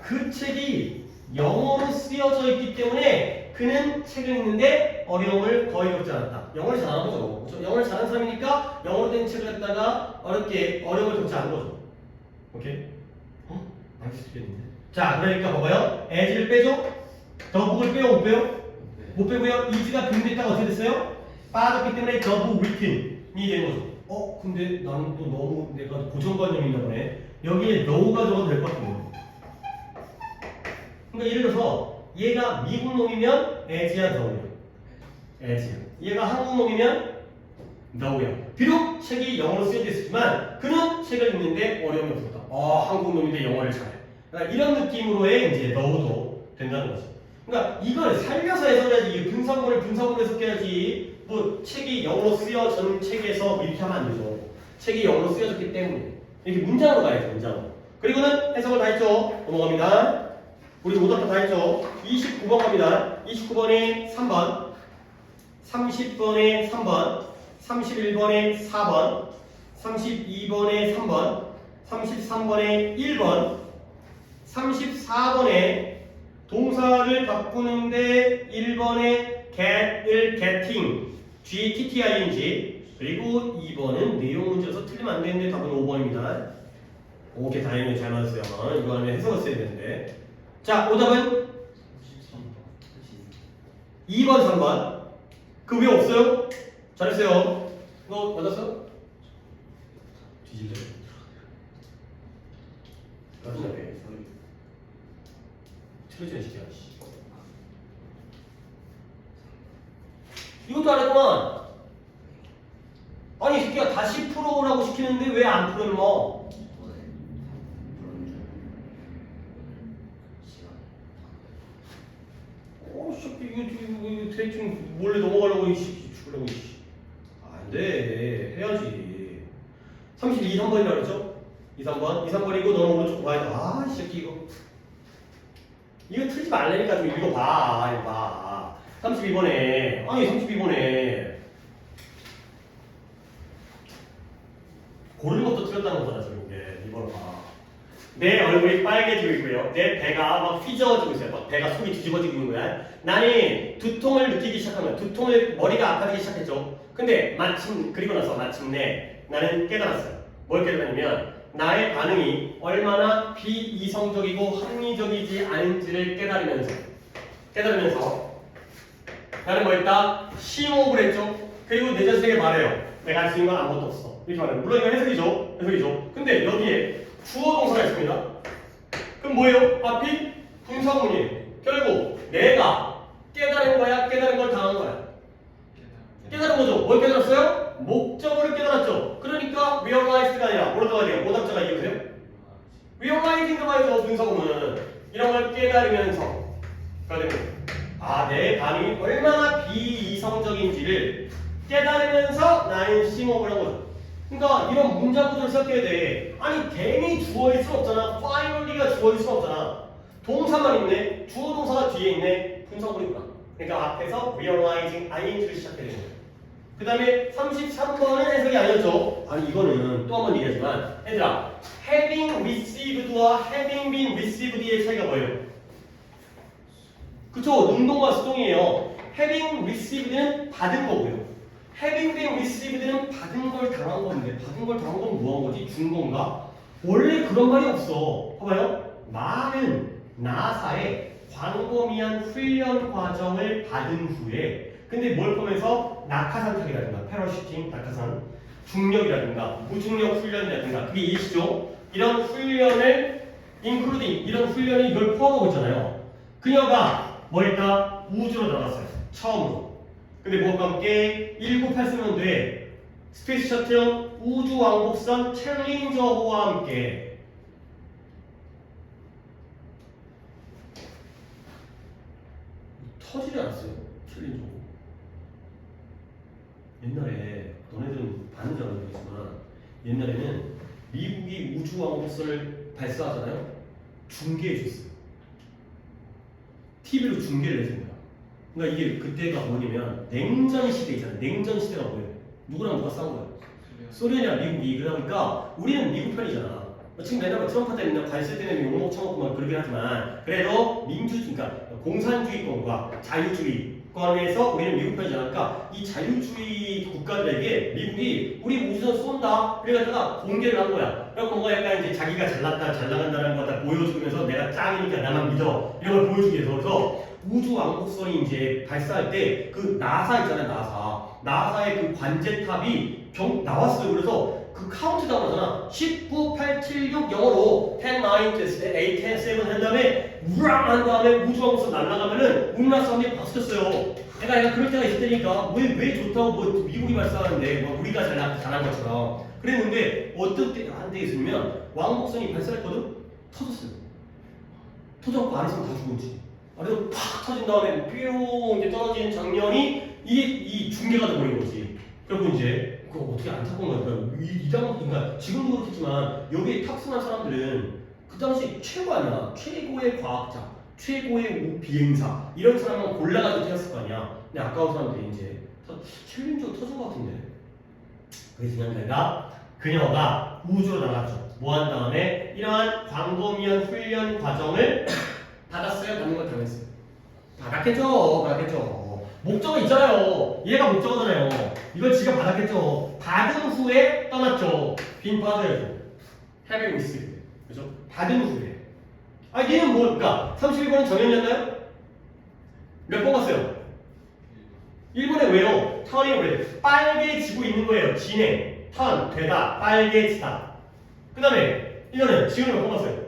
그 책이 영어로 쓰여져 있기 때문에 그는 책을 읽는데 어려움을 거의 겪지 않았다. 영어를 잘하는 거죠. 그렇죠? 영어를 잘하는 사람이니까 영어로 된 책을 갖다가 어려움을 겪지 않은 거죠. 오케이? 알수 있겠는데? 자, 그러니까 봐봐요. as를 빼죠? 더북을 빼요? 못 빼요? 못 빼고요. is가 빈됐다가 어떻게 됐어요? 빠졌기 때문에 더북 written이 된 거죠. 근데 나는 또 너무 내가 고정관념이 있나 보네. 여기에 no가 적어도 될 것 같은데. 그러니까 예를 들어서 얘가 미국 놈이면 as야 thou야. as야. 얘가 한국 놈이면 thou야. 비록 책이 영어로 쓰여져 있었지만 그는 책을 읽는데 어려움이 없었다. 한국 놈인데 영어를 잘해. 그러니까 이런 느낌으로의 이제 thou도 된다는 거지. 그러니까 이걸 살려서 해석해야지. 이 분사문을 분사문으로 해석해야지. 뭐 책이 영어로 쓰여진 책에서 이렇게 하면 안 되죠. 책이 영어로 쓰여졌기 때문에 이렇게 문장으로 가야죠. 문장으로. 그리고는 해석을 다 했죠. 넘어갑니다. 우리 오답도 다 했죠. 29번 갑니다. 29번에 3번, 30번에 3번, 31번에 4번, 32번에 3번, 33번에 1번, 34번에 동사를 바꾸는데 1번에 get을 getting, G-T-T-I-N-G. 그리고 2번은 내용 문제라서 틀리면 안 되는데 답은 5번입니다. 오케이, 다행히 잘 맞았어요. 이거 하면 해석을 써야 되는데. 자, 오답은 2번, 3번. 그 왜 없어요? 잘했어요. 너 맞았어? 뒤질래. 맞았네. 틀려져, 시키야. 이것도 안 했구만. 아니, 이 새끼가 다시 풀어오라고 시키는데 왜 안 풀어, 뭐? 이거 대충 몰래 넘어가려고 죽으려고 안 돼. 해야지. 32, 3번이라고 그랬죠? 2, 3번. 2, 3번이고 너는 오른쪽 봐야 돼. 이 새끼 이거 틀지 말라니까 좀 읽어봐. 이거 봐. 32번에 32번에 고르는 것도 틀렸다는 거잖아. 지금 이게 이번에 봐. 내 얼굴이 빨개지고 있고요. 내 배가 막 휘저어지고 있어요. 막 배가 속이 뒤집어지고 있는 거야. 나는 두통을 느끼기 시작하면 머리가 아파지기 시작했죠. 근데 그리고 나서 마침내 나는 깨달았어요. 뭘 깨달았냐면 나의 반응이 얼마나 비이성적이고 합리적이지 않은지를 깨달으면서 나는 뭐 했다? 심호흡을 했죠. 그리고 내 자신에게 말해요. 내가 할 수 있는 건 아무것도 없어. 이렇게 말해요. 물론 이건 해석이죠. 해석이죠. 근데 여기에 주어 동사가 있습니다. 그럼 뭐예요? 앞이 분사문이에요. 결국 내가 깨달은 거야? 깨달은 걸 당한 거야? 깨달은 거죠. 뭘 깨달았어요? 목적어를 깨달았죠. 그러니까 realize가 아니라 뭐로 들어가야 돼요? 오답자가 이해보세요. realizing 들어가야죠. 분사구문은 이런 걸 깨달으면서 내 반응이 얼마나 비이성적인지를 깨달으면서 나는 심호흡을 한 거죠. 그러니까 이런 문장 구조를 생각해야 돼. 아니 괜히 주어일 수 없잖아. finally가 주어일 수 없잖아. 동사만 있네. 주어 동사가 뒤에 있네. 분사구문이구나. 그러니까 앞에서 realizing ing를 시작해야 되는 거예요. 그 다음에 33번은 해석이 아니었죠. 아니 이거는 또 한 번 얘기하지만 얘들아 having received와 having been received의 차이가 뭐예요? 그쵸? 능동과 수동이에요. having received는 받은 거고요. having been received는 받은 걸 당한 건데 받은 걸 당한 건 뭐 한 거지? 준 건가? 원래 그런 말이 없어. 봐봐요. 많은 나사의 광범위한 훈련 과정을 받은 후에 근데 뭘 포함해서 낙하산 타기라든가 패러슈팅, 낙하산, 중력이라든가 무중력 훈련이라든가 그게 이해시죠? 이런 훈련을 including 이런 훈련이 이걸 포함하고 있잖아요. 그녀가 뭐 했다? 우주로 날아갔어요. 처음으로. 근데 뭐가 함께 1984년도에 스페이스 셔틀 우주 왕복선 챌린저호와 함께 터지지 않았어요. 챌린저호. 옛날에 너네들은 봤는지 안 모르겠지만 옛날에는 미국이 우주 왕복선을 발사하잖아요. 중계해줬어요. TV로 중계를 해줍니다. 그러니까 이게 그때가 뭐냐면 냉전 시대 있잖아요. 냉전 시대가 뭐예요? 누구랑 누가 싸운 거예요? 소련이랑 미국이. 그러니까 우리는 미국 편이잖아. 지금 맨날 트럼프 때문에 관세 때문에 욕먹 처먹고 막 그러긴 하지만 그래도 그러니까 공산주의권과 자유주의권에서 우리는 미국 편이잖아. 그러니까 이 자유주의 국가들에게 미국이 우리 우주선 쏜다 그래가지고 공개를 한 거야. 그래서 뭔가 약간 이제 자기가 잘났다 잘 나간다는 걸 다 보여주면서 내가 짱이니까 나만 믿어 이런 걸 보여주기 위해서. 그래서 우주 왕복선이 이제 발사할 때 그 나사 있잖아요. 나사의 그 관제탑이 나왔어요. 그래서 그 카운트다운 하잖아. 19, 8, 7, 6 영어로 10, 9 됐을 때 8, 10, 7 한 다음에 우랑 한 다음에 우주왕복선 날아가면은 우리나라 사람들이 박수 쳤어요. 애가 그럴 때가 있을 테니까 왜 좋다고 뭐 미국이 발사하는데 뭐 우리가 잘한 것처럼 그랬는데 어떤 때 한 대 있으면 왕복선이 발사했거든? 터졌어요. 터져갖고 안에서 다 죽었지. 그래서 팍 터진 다음에 뿅 이제 떨어지는 장면이 이 중계가 돼버린 거지. 그리고 이제 그거 어떻게 안타까운 거야. 그러니까 지금도 그렇겠지만 여기에 탑승한 사람들은 그 당시 최고 아니야. 최고의 과학자, 최고의 비행사 이런 사람만 골라가지고 태웠을 거 아니야. 근데 아까운 사람들이 이제 챌린저 터진 것 같은데. 그래서 그냥 그녀가 우주로 나갔죠. 뭐 한 다음에 이러한 광범위한 훈련 과정을 받았어요? 받는 걸 당했어요? 받았겠죠. 목적어 있잖아요. 얘가 목적어잖아요. 이걸 지가 받았겠죠. 받은 후에 떠났죠. 빈 빠져야죠. having received. 그죠? 받은 후에. 얘는 뭘까? 31번은 정연이었나요? 몇 번 갔어요? 1번에 왜요? 턴이 왜? 빨개지고 있는 거예요. 진행, 턴, 되다, 빨개지다. 그 다음에 이거는 지금 몇 번 갔어요?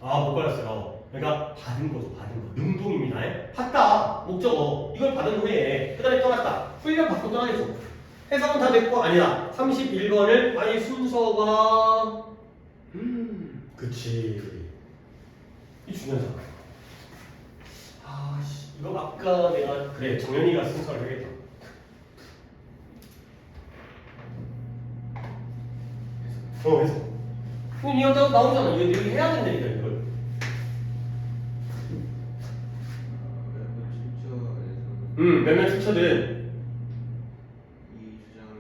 못 받았어요. 그러니까 받은 거죠. 받은 거. 능동입니다. 받다. 목적어. 이걸 받은 후에 그 다음에 떠났다. 훈련 받고 떠나겠죠. 해석은 다 됐고 아니다. 31번을 아니 순서가 그치. 이 중요하잖아. 이거 아까 내가 그래 정연이가 순서를 하겠다. 해석. 이거 나오잖아. 이거 해야 된다니까 이걸. 몇몇 출처들은 이 주장을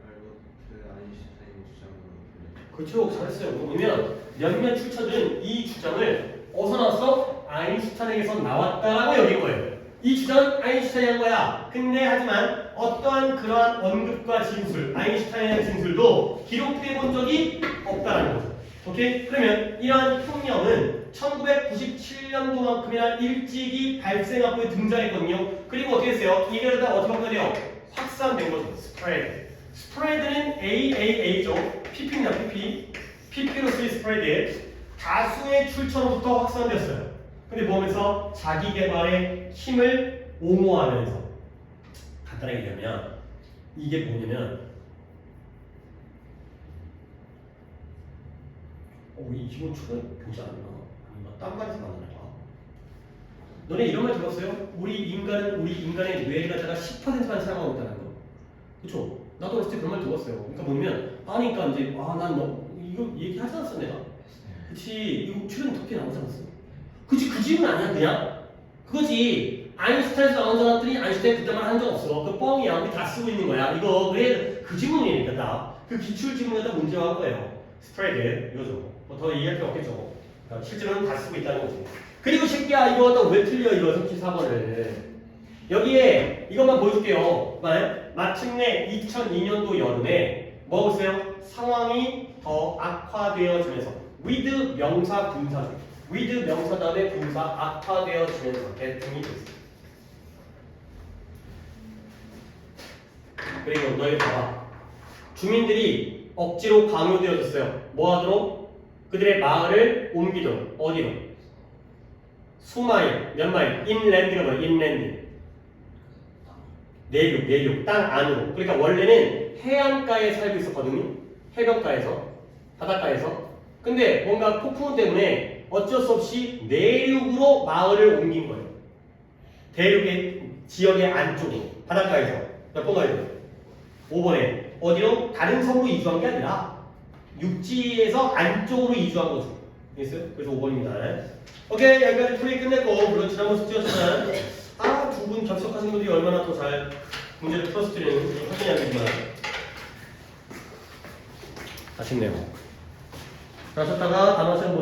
알버트 아인슈타인 주장으로 그렇죠. 잘했어요. 왜냐면 몇몇 출처들은 이 주장을 어디서 나왔어? 아인슈타인에게서 나왔다라고 여긴 거예요. 이 주장은 아인슈타인이 한 거야. 근데 하지만 어떠한 그러한 언급과 진술, 아인슈타인의 진술도 기록돼 본 적이 없다라는 거죠. 오케이? 그러면 이러한 평령은 1997년도만큼이나 일찍이 발생하고 등장했거든요. 그리고 어떻게 했어요? 이게 다 어떻게 바꿔야 돼요? 확산된 거죠. 스프레드. 스프레드는 AAA죠. PP입니다. PP로서의 스프레드. 다수의 출처로부터 확산되었어요. 근데 뭐하면서? 자기 개발의 힘을 옹호하면서. 간단하게 얘기하면 이게 뭐냐면 이건 초등학교 교재 아닌가? 아닌가? 딴 반에서 만나는 거야. 너네 이런 말 들었어요? 우리 인간의 뇌를 갖다가 10%만 사용하고 있다는 거. 그쵸? 나도 어렸을 때 그런 말 들었어요. 그러니까 뭐냐면, 그러니까 이제, 난 너, 이거 얘기하지 않았어, 내가? 그치, 이거 최근에 토픽에 나오지 않았어? 그치, 그 질문 아니야, 그냥? 그거지. 아인슈타인에서 나온 줄 알았더니 아인슈타인 그때만 한 적 없어. 그 뻥이야. 우리 다 쓰고 있는 거야. 이거, 그래, 그 질문이니까 다. 그 기출 질문에다 문제화한 거예요. 스프레드, 이거죠. 뭐 더 얘기할 필요 없겠죠. 그러니까 실제로는 다 쓰고 있다는 거지. 그리고 새끼야, 이거 또 왜 틀려, 이거 34번을. 여기에 이것만 보여줄게요. 마침내 2002년도 여름에 뭐 보세요? 상황이 더 악화되어지면서 with 명사 분사죠. with 명사 다음에 분사 악화되어지면서 개통이 됐어요. 그리고 너희 봐봐. 주민들이 억지로 강요되어졌어요. 뭐 하도록? 그들의 마을을 옮기도록. 어디로? 수마일, 몇 마일? 인랜드가 뭐야? 인랜드. 내륙, 땅 안으로. 그러니까 원래는 해안가에 살고 있었거든요. 해변가에서, 바닷가에서. 근데 뭔가 폭풍 때문에 어쩔 수 없이 내륙으로 마을을 옮긴 거예요. 대륙의 지역의 안쪽으로, 바닷가에서. 몇 번 가야 돼요? 5번에. 어디로? 다른 섬으로 이주한 게 아니라 육지에서 안쪽으로 이주한 거죠. 알겠어요? 그래서 5번입니다. 오케이, 여기까지 풀이 끝냈고, 물론 지난번 숙제였지만 두 분 접속하신 분들이 얼마나 더 잘 문제를 풀었을지는 확인이 안 되지만 아쉽네요. 그러셨다가 단어 시험